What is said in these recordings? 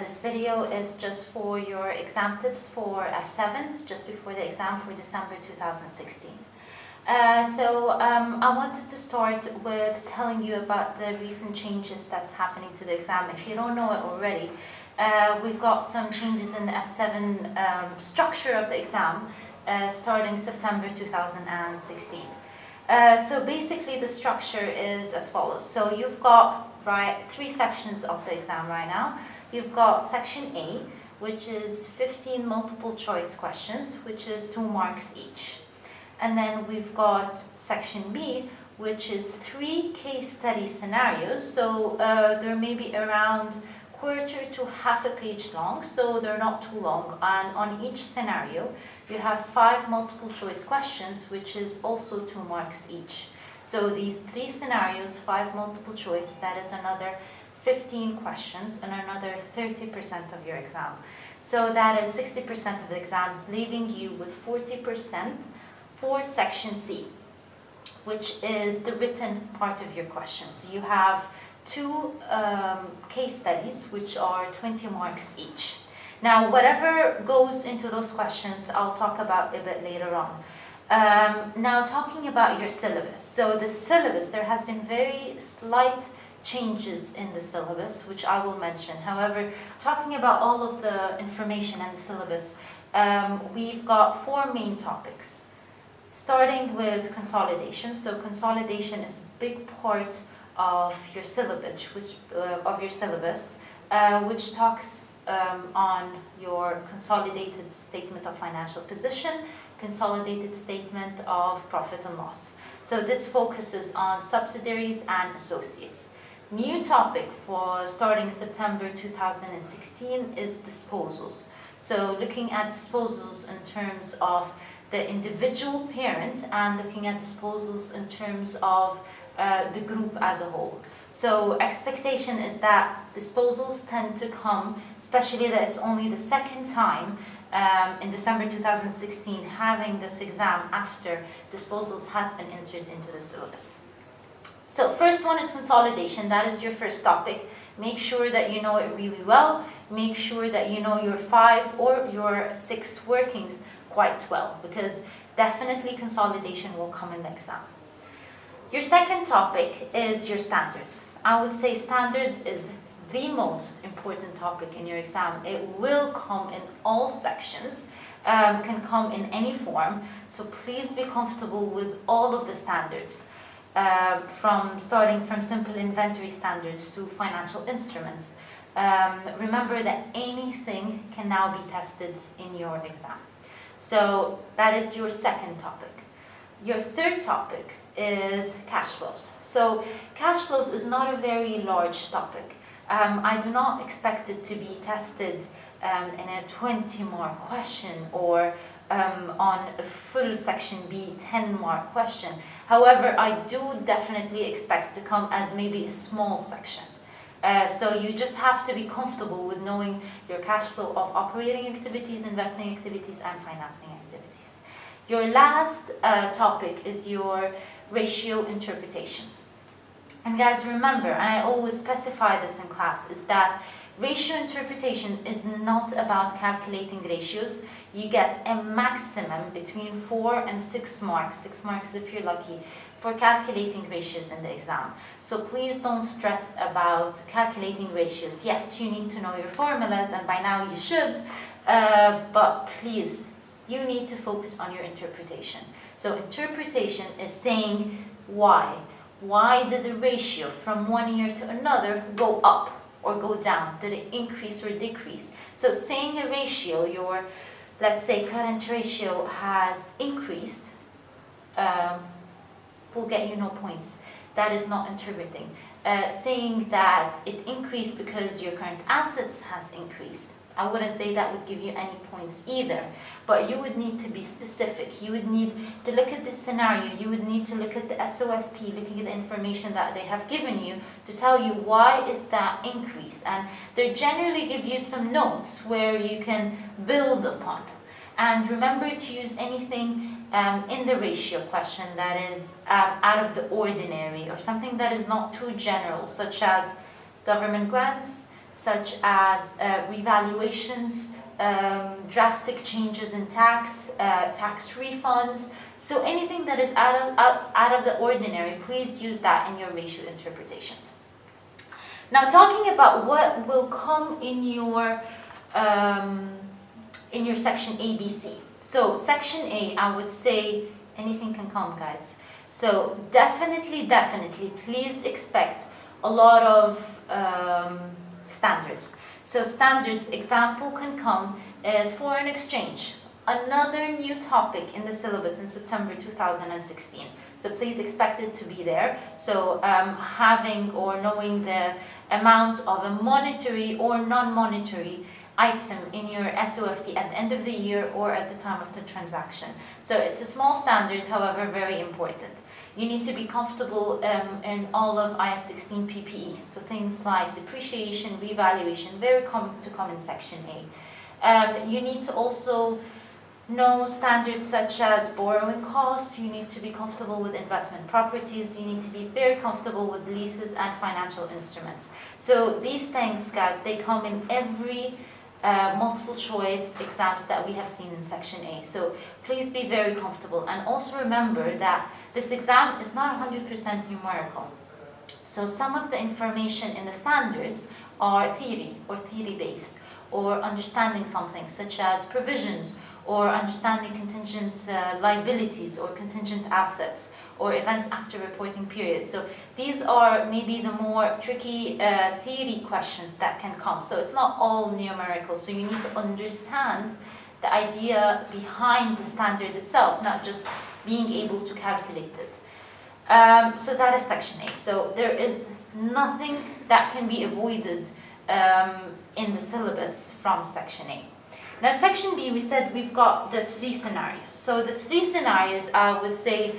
this video is just for your exam tips for F7, just before the exam for December 2016. I wanted to start with telling you about the recent changes that's happening to the exam. If you don't know it already, we've got some changes in the F7 structure of the exam starting September 2016. So basically the structure is as follows. So you've got three sections of the exam right now. You've got section A, which is 15 multiple choice questions, which is 2 marks each. And then we've got section B, which is 3 case study scenarios. So there may be around quarter to half a page long, so they're not too long. And on each scenario, you have 5 multiple choice questions, which is also 2 marks each. So these 3 scenarios, 5 multiple choice, that is another 15 questions and another 30% of your exam. So that is 60% of the exams, leaving you with 40% for section C, which is the written part of your questions. So you have 2 case studies, which are 20 marks each. Now, whatever goes into those questions, I'll talk about a bit later on. Now, talking about your syllabus. So the syllabus, there has been very slight changes in the syllabus, which I will mention. However, talking about all of the information and the syllabus, we've got 4 main topics. Starting with consolidation. So consolidation is a big part of your syllabus, which talks on your consolidated statement of financial position, consolidated statement of profit and loss. So this focuses on subsidiaries and associates. New topic for starting September 2016 is disposals. So looking at disposals in terms of the individual parent and looking at disposals in terms of the group as a whole. So expectation is that disposals tend to come, especially that it's only the second time in December 2016 having this exam after disposals has been entered into the syllabus. So first one is consolidation. That is your first topic. Make sure that you know it really well. Make sure that you know your 5 or your 6 workings quite well, because definitely consolidation will come in the exam. Your second topic is your standards. I would say standards is the most important topic in your exam. It will come in all sections, can come in any form, so please be comfortable with all of the standards, starting from simple inventory standards to financial instruments. Remember that anything can now be tested in your exam. So that is your second topic. Your third topic is cash flows. So cash flows is not a very large topic. I do not expect it to be tested in a 20-mark question or on a full section B 10-mark question. However, I do definitely expect to come as maybe a small section. So you just have to be comfortable with knowing your cash flow of operating activities, investing activities, and financing activities. Your last topic is your ratio interpretations. And guys, remember, and I always specify this in class, is that ratio interpretation is not about calculating ratios. You get a maximum between 4 and 6 marks, 6 marks if you're lucky, for calculating ratios in the exam. So please don't stress about calculating ratios. Yes, you need to know your formulas, and by now you should, but please, you need to focus on your interpretation. So interpretation is saying why. Why did the ratio from one year to another go up or go down? Did it increase or decrease? So saying a ratio, your, let's say, current ratio has increased, will get you no points. That is not interpreting. Saying that it increased because your current assets has increased, I wouldn't say that would give you any points either. But you would need to be specific. You would need to look at this scenario. You would need to look at the SOFP, looking at the information that they have given you to tell you why is that increased. And they generally give you some notes where you can build upon. And remember to use anything in the ratio question that is out of the ordinary, or something that is not too general, such as government grants, such as revaluations, drastic changes in tax refunds. So anything that is out of the ordinary, please use that in your ratio interpretations. Now, talking about what will come in your section A, B, C. So section A, I would say anything can come, guys. So definitely, please expect a lot of standards. So standards example can come as foreign exchange, another new topic in the syllabus in September 2016. So please expect it to be there. So having or knowing the amount of a monetary or non-monetary item in your SOFP at the end of the year or at the time of the transaction. So it's a small standard, however, very important. You need to be comfortable in all of IAS 16 PPE. So things like depreciation, revaluation, very common to come in section A. You need to also know standards such as borrowing costs. You need to be comfortable with investment properties. You need to be very comfortable with leases and financial instruments. So these things, guys, they come in every multiple choice exams that we have seen in section A. So please be very comfortable, and also remember that this exam is not 100% numerical. So some of the information in the standards are theory or theory-based, or understanding something such as provisions, or understanding contingent liabilities or contingent assets, or events after reporting periods. So these are maybe the more tricky theory questions that can come. So it's not all numerical, so you need to understand the idea behind the standard itself, not just being able to calculate it. So that is section A. So there is nothing that can be avoided in the syllabus from section A. Now, section B, we said we've got the 3 scenarios. So the 3 scenarios, I would say,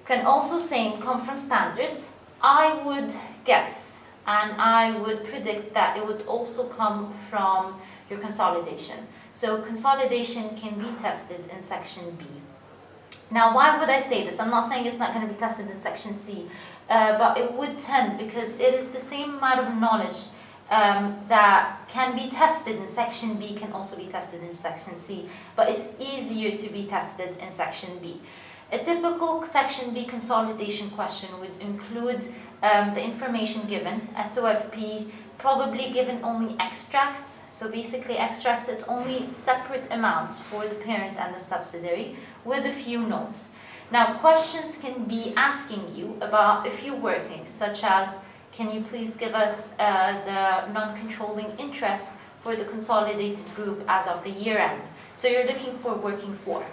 can also come from standards. I would guess and I would predict that it would also come from your consolidation. So consolidation can be tested in section B. Now, why would I say this? I'm not saying it's not going to be tested in section C, but it would tend, because it is the same amount of knowledge that can be tested in section B can also be tested in section C, but it's easier to be tested in section B. A typical section B consolidation question would include the information given, SOFP, probably given only extracts. So basically extracts, it's only separate amounts for the parent and the subsidiary with a few notes. Now, questions can be asking you about a few workings, such as, can you please give us the non-controlling interest for the consolidated group as of the year end? So you're looking for working 4.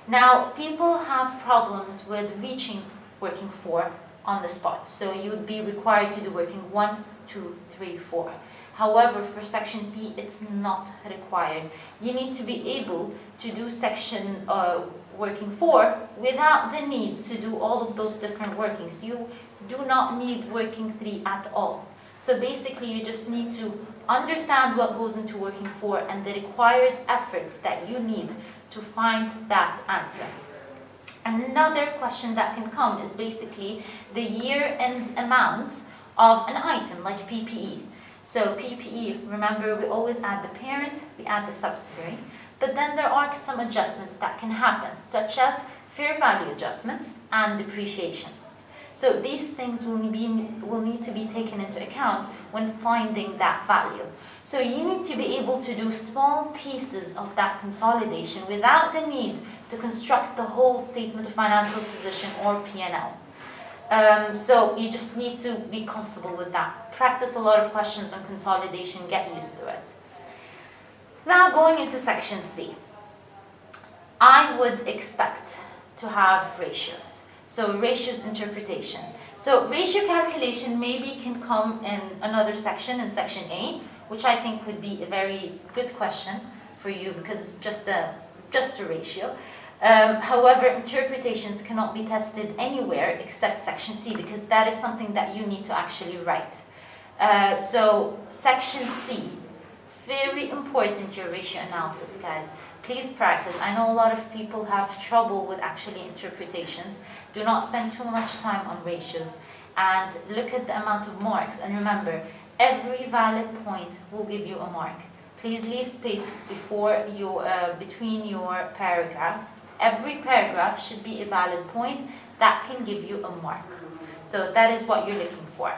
Now, people have problems with reaching working 4 on the spot. So you would be required to do working 1, 2, 3, 4. However, for section B, it's not required. You need to be able to do section working 4 without the need to do all of those different workings. You do not need working 3 at all. So basically, you just need to understand what goes into working 4 and the required efforts that you need to find that answer. Another question that can come is basically the year-end amount of an item like PPE. So PPE, remember, we always add the parent, we add the subsidiary, but then there are some adjustments that can happen, such as fair value adjustments and depreciation. So these things will need to be taken into account when finding that value. So you need to be able to do small pieces of that consolidation without the need to construct the whole statement of financial position or P&L. So you just need to be comfortable with that. Practice a lot of questions on consolidation, get used to it. Now, going into section C, I would expect to have ratios. So ratios interpretation. So ratio calculation maybe can come in another section, in section A, which I think would be a very good question for you because it's just a ratio. However, interpretations cannot be tested anywhere except section C, because that is something that you need to actually write. So section C, very important, your ratio analysis, guys. Please practice. I know a lot of people have trouble with actually interpretations. Do not spend too much time on ratios and look at the amount of marks. And remember, every valid point will give you a mark. Please leave spaces between your paragraphs. Every paragraph should be a valid point that can give you a mark. So that is what you're looking for.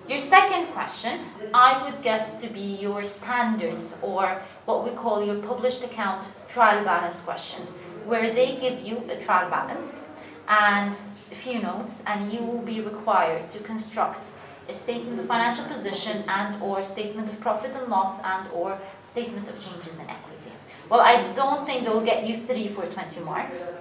Your second question, I would guess to be your standards, or what we call your published account trial balance question, where they give you a trial balance and a few notes, and you will be required to construct a statement of financial position and or statement of profit and loss and or statement of changes in equity. Well, I don't think they'll get you 3 for 20 marks.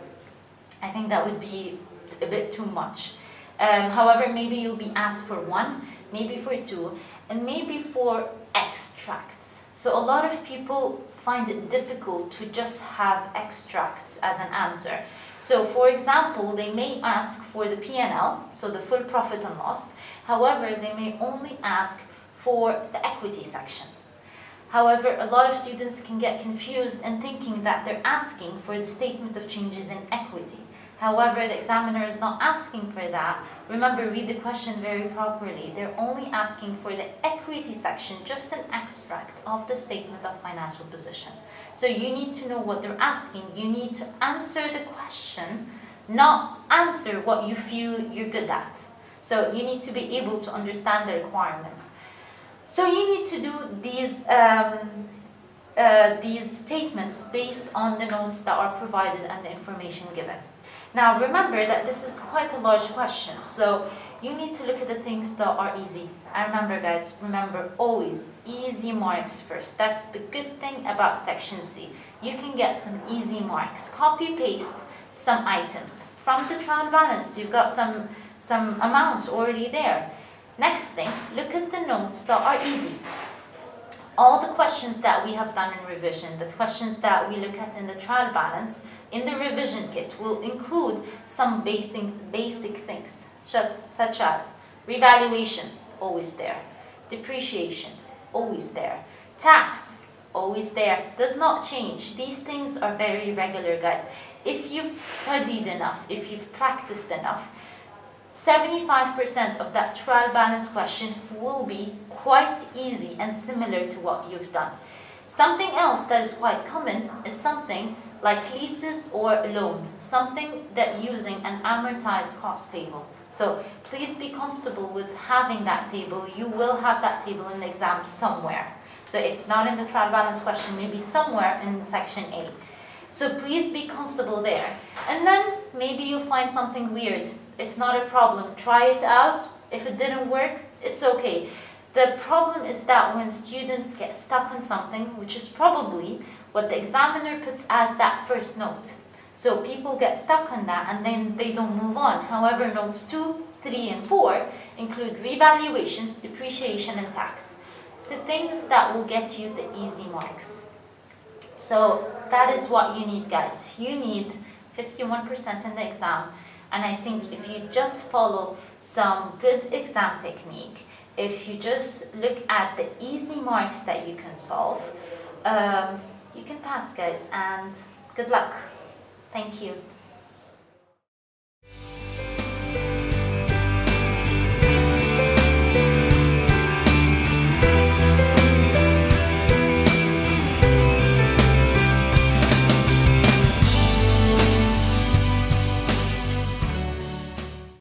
I think that would be a bit too much. However, maybe you'll be asked for 1, maybe for 2, and maybe for extracts. So a lot of people find it difficult to just have extracts as an answer. So for example, they may ask for the P&L, so the full profit and loss. However, they may only ask for the equity section. However, a lot of students can get confused in thinking that they're asking for the statement of changes in equity. However, the examiner is not asking for that. Remember, read the question very properly. They're only asking for the equity section, just an extract of the statement of financial position. So you need to know what they're asking. You need to answer the question, not answer what you feel you're good at. So you need to be able to understand the requirements. So you need to do these statements based on the notes that are provided and the information given. Now remember that this is quite a large question, so you need to look at the things that are easy. And remember guys, remember always easy marks first. That's the good thing about section C. You can get some easy marks. Copy paste some items from the trial balance. You've got some amounts already there. Next thing, look at the notes that are easy. All the questions that we have done in revision, the questions that we look at in the trial balance, in the revision kit will include some basic things, such as revaluation, always there. Depreciation, always there. Tax, always there. Does not change. These things are very regular, guys. If you've studied enough, if you've practiced enough, 75% of that trial balance question will be quite easy and similar to what you've done. Something else that is quite common is something like leases or loan, something that using an amortized cost table. So please be comfortable with having that table. You will have that table in the exam somewhere. So if not in the trial balance question, maybe somewhere in section A. So please be comfortable there. And then maybe you'll find something weird. It's not a problem. Try it out. If it didn't work, it's okay. The problem is that when students get stuck on something, which is probably what the examiner puts as that first note. So people get stuck on that and then they don't move on. However, notes 2, 3, and 4 include revaluation, depreciation, and tax. It's the things that will get you the easy marks. So that is what you need, guys. You need 51% in the exam. And I think if you just follow some good exam technique, if you just look at the easy marks that you can solve, you can pass, guys, and good luck. Thank you.